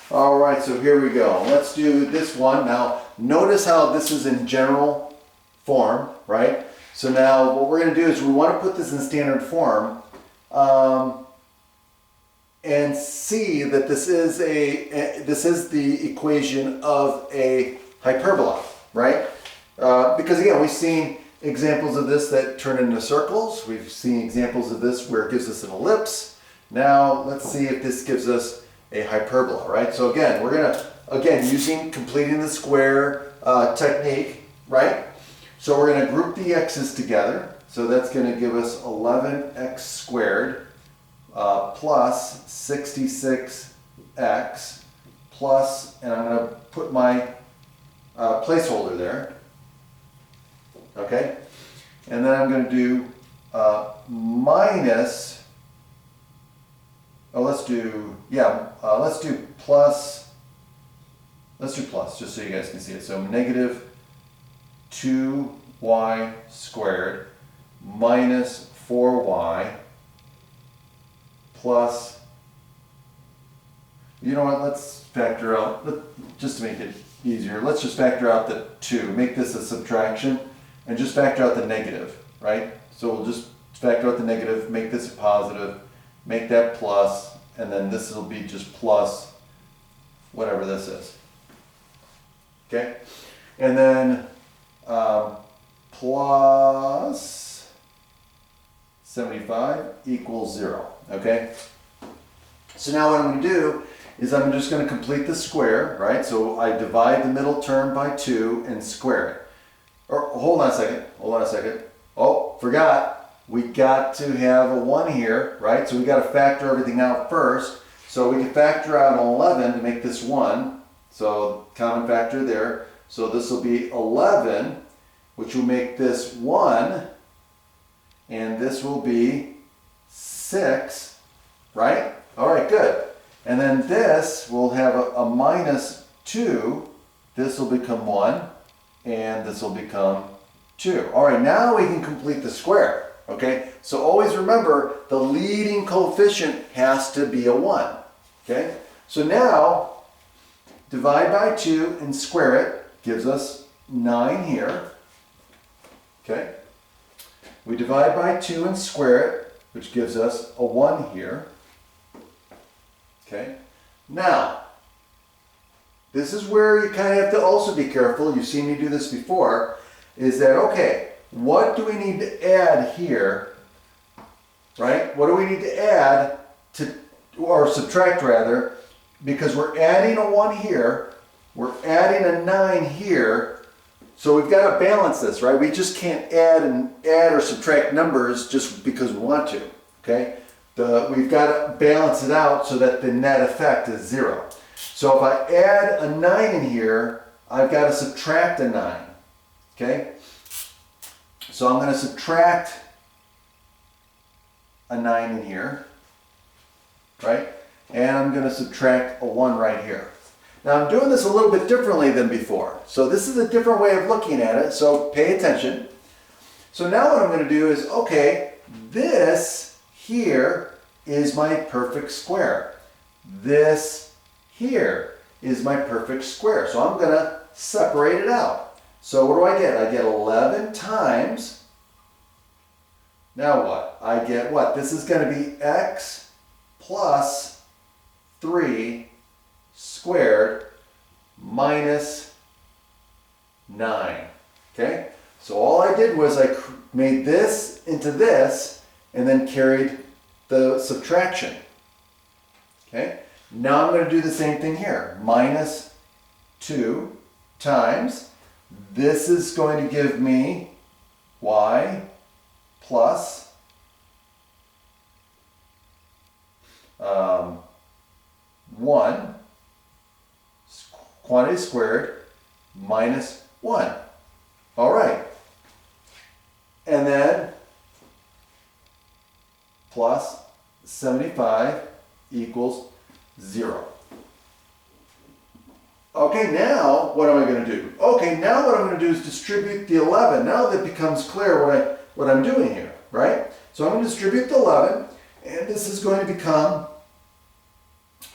All right, so here we go. Let's do this one. Now, notice how this is in general form, right? So now what we're going to do is we want to put this in standard form and see that this is the equation of a hyperbola, right? Because again, we've seen examples of this that turn into circles. We've seen examples of this where it gives us an ellipse. Now let's see if this gives us a hyperbola, right? So again, we're gonna, using completing the square technique, right? So we're gonna group the x's together. So that's gonna give us 11x squared plus 66x plus, and I'm gonna put my placeholder there, okay? And then I'm gonna do minus, let's do plus, just so you guys can see it. So negative 2y squared minus 4y plus, you know what, let's factor out, just to make it easier, let's just factor out the 2, make this a subtraction, and just factor out the negative, right? So we'll just factor out the negative, make this a positive, make that plus, and then this will be just plus whatever this is. Okay? And then plus 75 equals 0. Okay? So now what I'm going to do is I'm just going to complete the square, right? So I divide the middle term by 2 and square it. Or hold on a second. Oh, forgot. We got to have a 1 here, right? So we got to factor everything out first. So we can factor out an 11 to make this 1. So common factor there. So this will be 11, which will make this 1. And this will be 6, right? All right, good. And then this will have a minus 2. This will become 1. And this will become 2. All right, now we can complete the square. Okay, so always remember the leading coefficient has to be a 1. Okay, so now divide by 2 and square it gives us 9 here. Okay, we divide by 2 and square it, which gives us a 1 here. Okay, now this is where you kind of have to also be careful. You've seen me do this before. Is that okay? What do we need to add here, right? What do we need to add to, or subtract rather, because we're adding a 1 here, we're adding a 9 here, so we've got to balance this, right? We just can't add or subtract numbers just because we want to, okay? We've got to balance it out so that the net effect is 0. So if I add a 9 in here, I've got to subtract a 9, okay? So I'm going to subtract a 9 in here, right? And I'm going to subtract a 1 right here. Now I'm doing this a little bit differently than before. So this is a different way of looking at it, so pay attention. So now what I'm going to do is, okay, this here is my perfect square. This here is my perfect square. So I'm going to separate it out. So what do I get? I get 11 times, now what? I get what? This is going to be x plus 3 squared minus 9. Okay? So all I did was I made this into this and then carried the subtraction. Okay? Now I'm going to do the same thing here. Minus 2 times. This is going to give me y plus 1 quantity squared minus 1. All right. And then plus 75 equals 0. Okay, now what am I going to do? Okay, now what I'm going to do is distribute the 11. Now that becomes clear what I'm doing here, right? So I'm going to distribute the 11, and this is going to become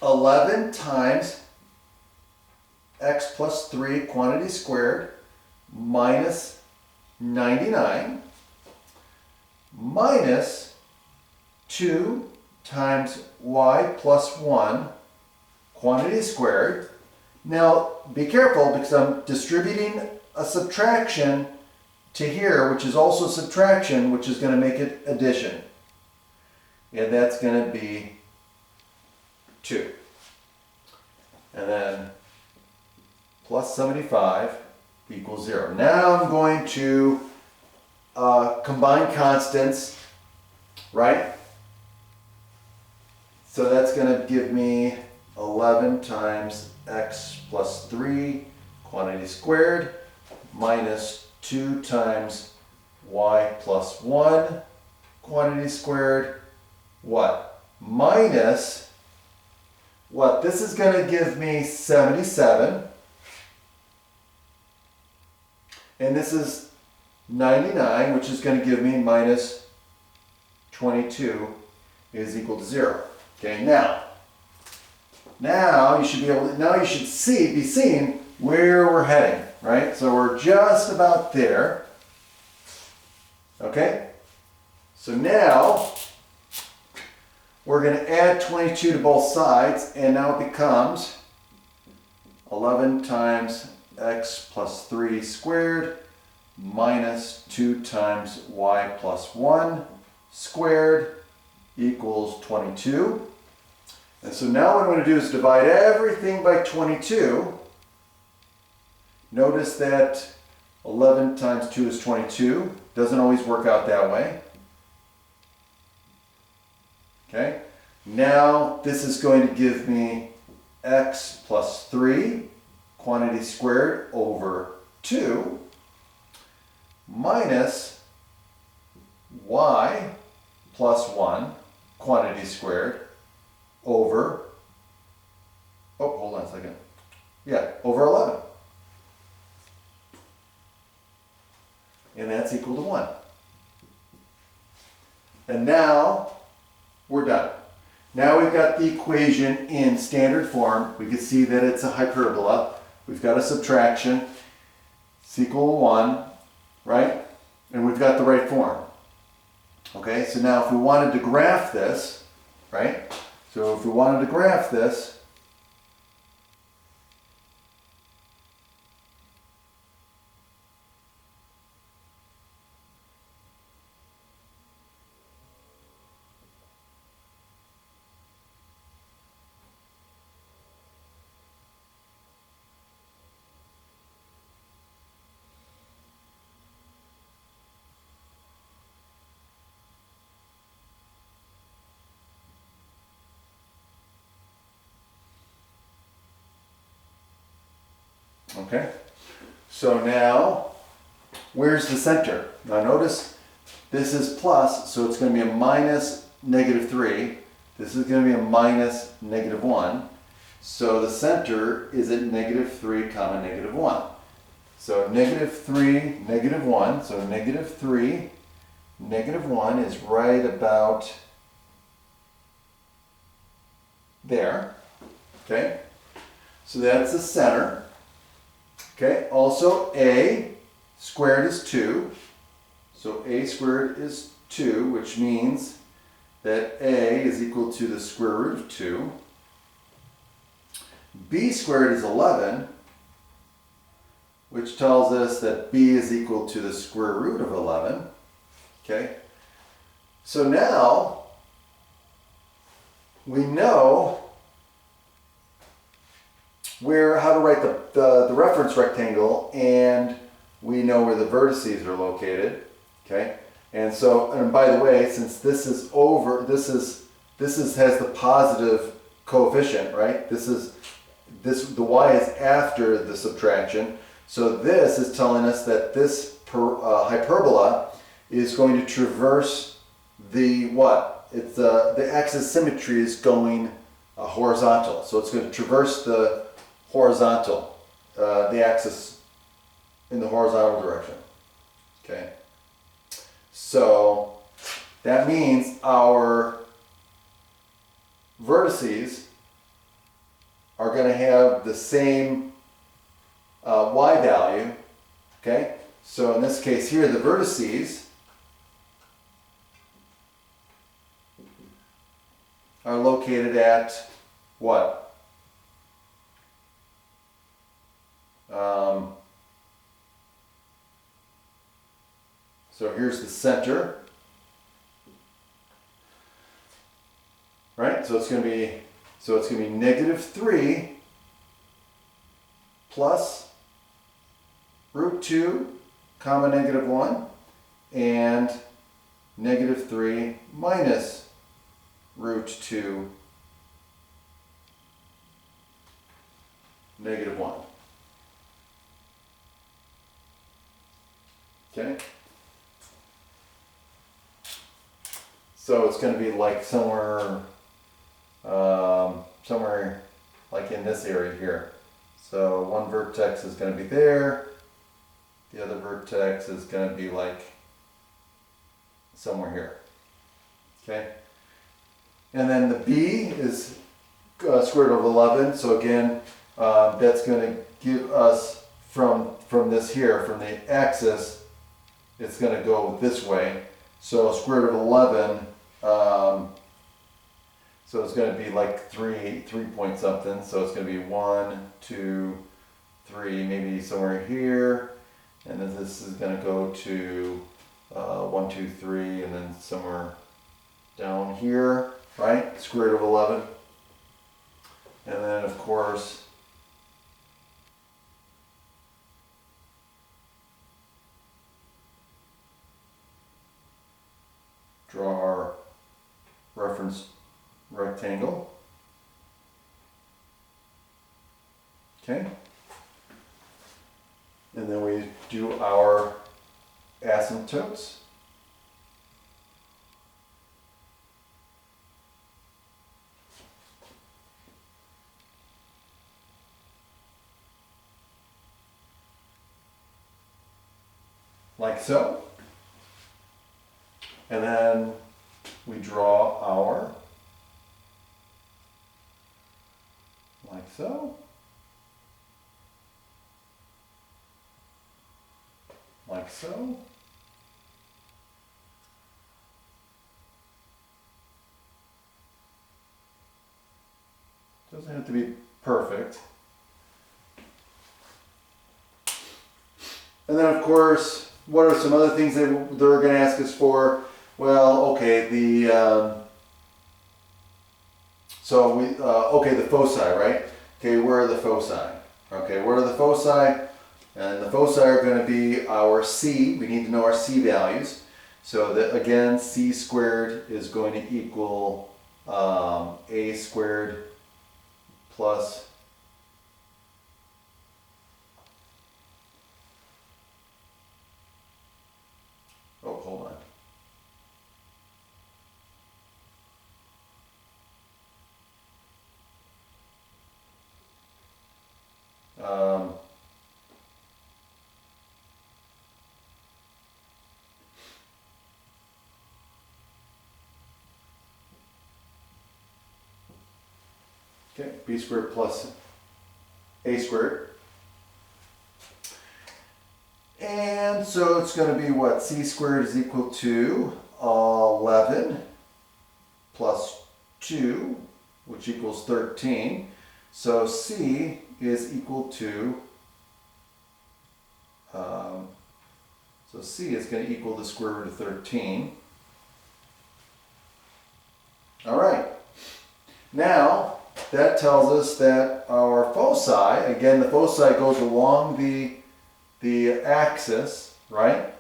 11 times x plus 3 quantity squared minus 99 minus 2 times y plus 1 quantity squared. Now be careful because I'm distributing a subtraction to here, which is also subtraction, which is going to make it addition. And that's going to be 2. And then plus 75 equals 0. Now I'm going to combine constants, right? So that's going to give me 11 times x plus 3 quantity squared minus 2 times y plus 1 quantity squared, what? Minus, what? This is going to give me 77. And this is 99, which is going to give me minus 22 is equal to 0. Okay, now you should be able to, now you should be seeing where we're heading, right? So we're just about there. Okay? So now we're going to add 22 to both sides, and now it becomes 11 times x plus 3 squared minus 2 times y plus 1 squared equals 22. And so now what I'm going to do is divide everything by 22. Notice that 11 times 2 is 22. Doesn't always work out that way. Okay, now this is going to give me x plus 3 quantity squared over 2 minus y plus 1 quantity squared over, oh, hold on a second. Yeah, over 11. And that's equal to 1. And now we're done. Now we've got the equation in standard form. We can see that it's a hyperbola. We've got a subtraction. It's equal to 1, right? And we've got the right form. Okay, so now if we wanted to graph this, right? So if we wanted to graph this, okay, so now where's the center? Now notice this is plus, so it's going to be a minus negative 3. This is going to be a minus negative 1. So the center is at negative 3 comma negative 1. So negative 3, negative 1. So negative 3, negative 1 is right about there. Okay, so that's the center. Okay, also a squared is 2. So a squared is 2, which means that a is equal to the square root of 2. B squared is 11, which tells us that b is equal to the square root of 11. Okay, so now we know how to write the reference rectangle, and we know where the vertices are located. Okay, and so, and by the way, since this is over, this has the positive coefficient, right? The y is after the subtraction, so this is telling us that this hyperbola is going to traverse the what? It's the axis symmetry is going horizontal, so it's going to traverse the horizontal, the axis in the horizontal direction. Okay, so that means our vertices are going to have the same y value, okay? So in this case here, the vertices are located at what? So here's the center, right? So it's going to be -3 plus √2 comma -1 and -3 minus √2 -1. Okay? So it's going to be like somewhere like in this area here. So one vertex is going to be there. The other vertex is going to be like somewhere here. Okay? And then the b is square root of 11. So again, that's going to give us from this here, from the axis, it's going to go this way. So square root of 11, so it's going to be like 3 point something. So it's going to be 1, 2, 3, maybe somewhere here. And then this is going to go to 1, 2, 3, and then somewhere down here, right? Square root of 11. And then of course, draw our reference rectangle. Okay. And then we do our asymptotes. Like so. And then we draw our, like so, like so, doesn't have to be perfect. And then of course, what are some other things they're going to ask us for? Well, okay, the foci, right? Okay, where are the foci? Okay, where are the foci? And the foci are going to be our c. We need to know our c values. So that again, c squared is going to equal a squared plus hold on. Okay, b squared plus a squared. And so it's going to be what? C squared is equal to 11 plus 2, which equals 13. So C is equal to, so C is going to equal the square root of 13. All right. Now, that tells us that our foci, again, the foci goes along the axis, right?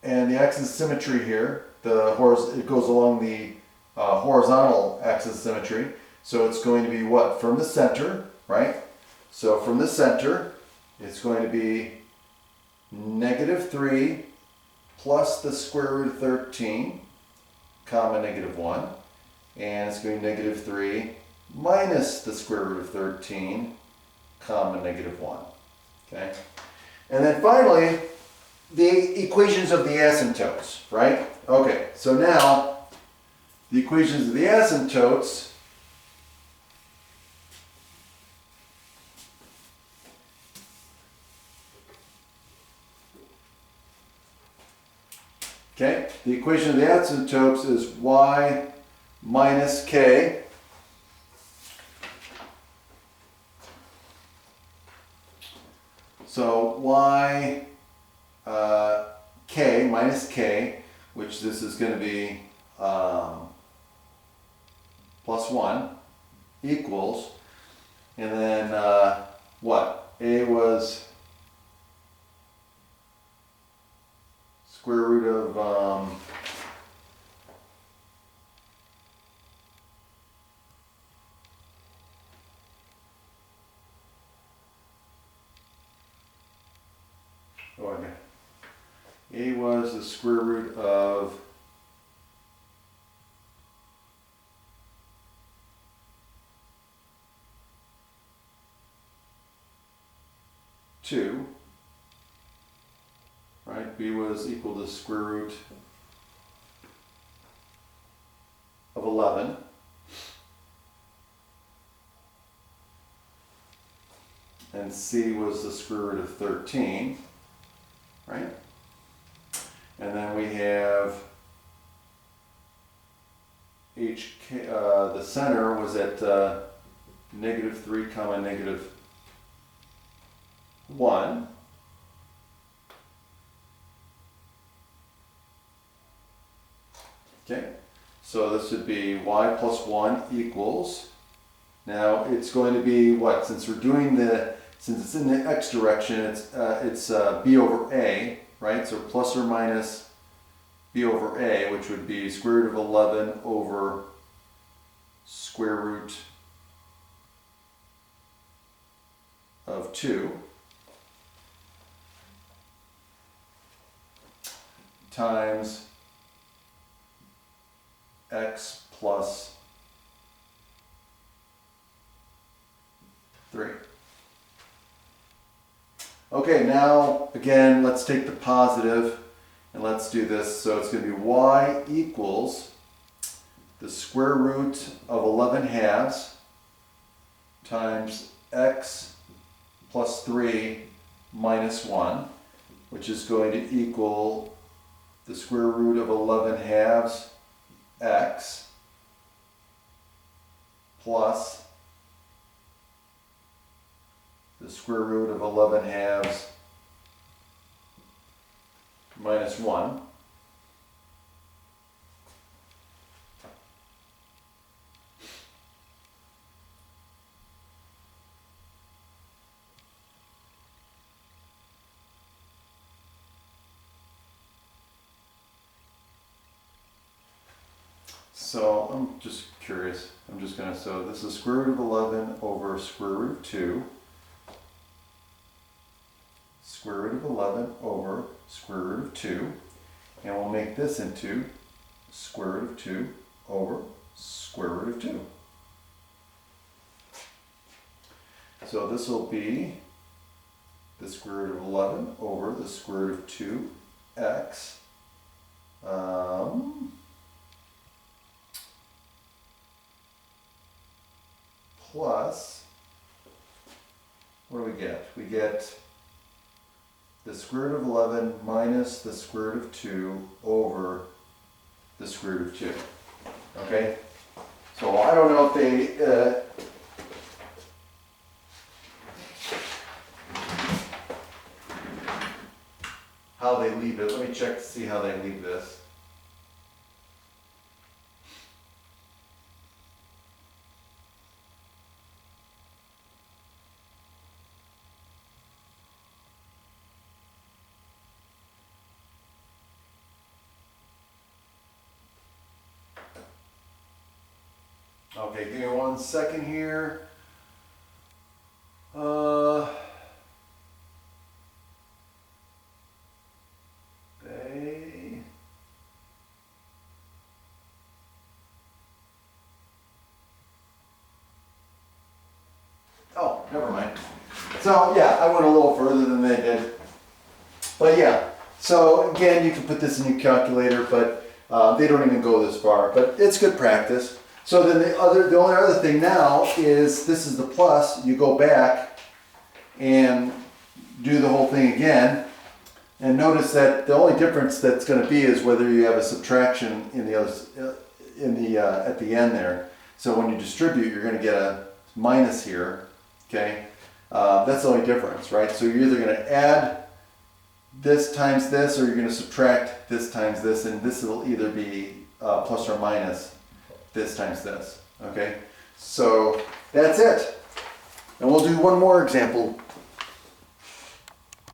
And the axis symmetry here, it goes along the horizontal axis symmetry. So it's going to be what? From the center, right? So from the center, it's going to be -3 plus the square root of 13, comma -1. And it's going to be -3 minus the square root of 13, comma -1. Okay? And then finally, the equations of the asymptotes, right? Okay, so now the equations of the asymptotes Okay, the equation of the asymptotes is y minus k so y k minus k, which this is going to be plus 1 equals, and then what? A was square root of A was the square root of 2, right? B was equal to the square root of 11. And C was the square root of 13, right? And then we have HK, the center was at negative 3 comma negative 1. Okay, so this would be y plus 1 equals, now it's going to be what? Since we're doing since it's in the x direction, it's b over a, right? So plus or minus b over a, which would be square root of 11 over square root of 2 times x plus 3. Okay, now again, let's take the positive and let's do this. So it's going to be y equals the square root of 11 halves times x plus 3 minus 1, which is going to equal the square root of 11 halves x plus the square root of 11 halves minus 1. So I'm just curious. I'm just going to, so this is square root of 11 over square root of 2. Square root of 11 over square root of 2. And we'll make this into square root of 2 over square root of 2. So this will be the square root of 11 over the square root of 2x. Plus, what do we get? We get the square root of 11 minus the square root of 2 over the square root of 2. Okay? So I don't know if they how they leave it. Let me check to see how they leave this. Okay, give me 1 second here. Oh, never mind. So yeah, I went a little further than they did. But yeah, so again, you can put this in your calculator, but they don't even go this far. But it's good practice. So then the only other thing now is this is the plus. You go back and do the whole thing again. And notice that the only difference that's going to be is whether you have a subtraction in the other, at the end there. So when you distribute, you're going to get a minus here, okay? That's the only difference, right? So you're either going to add this times this, or you're going to subtract this times this, and this will either be plus or minus this times this, okay? So that's it. And we'll do one more example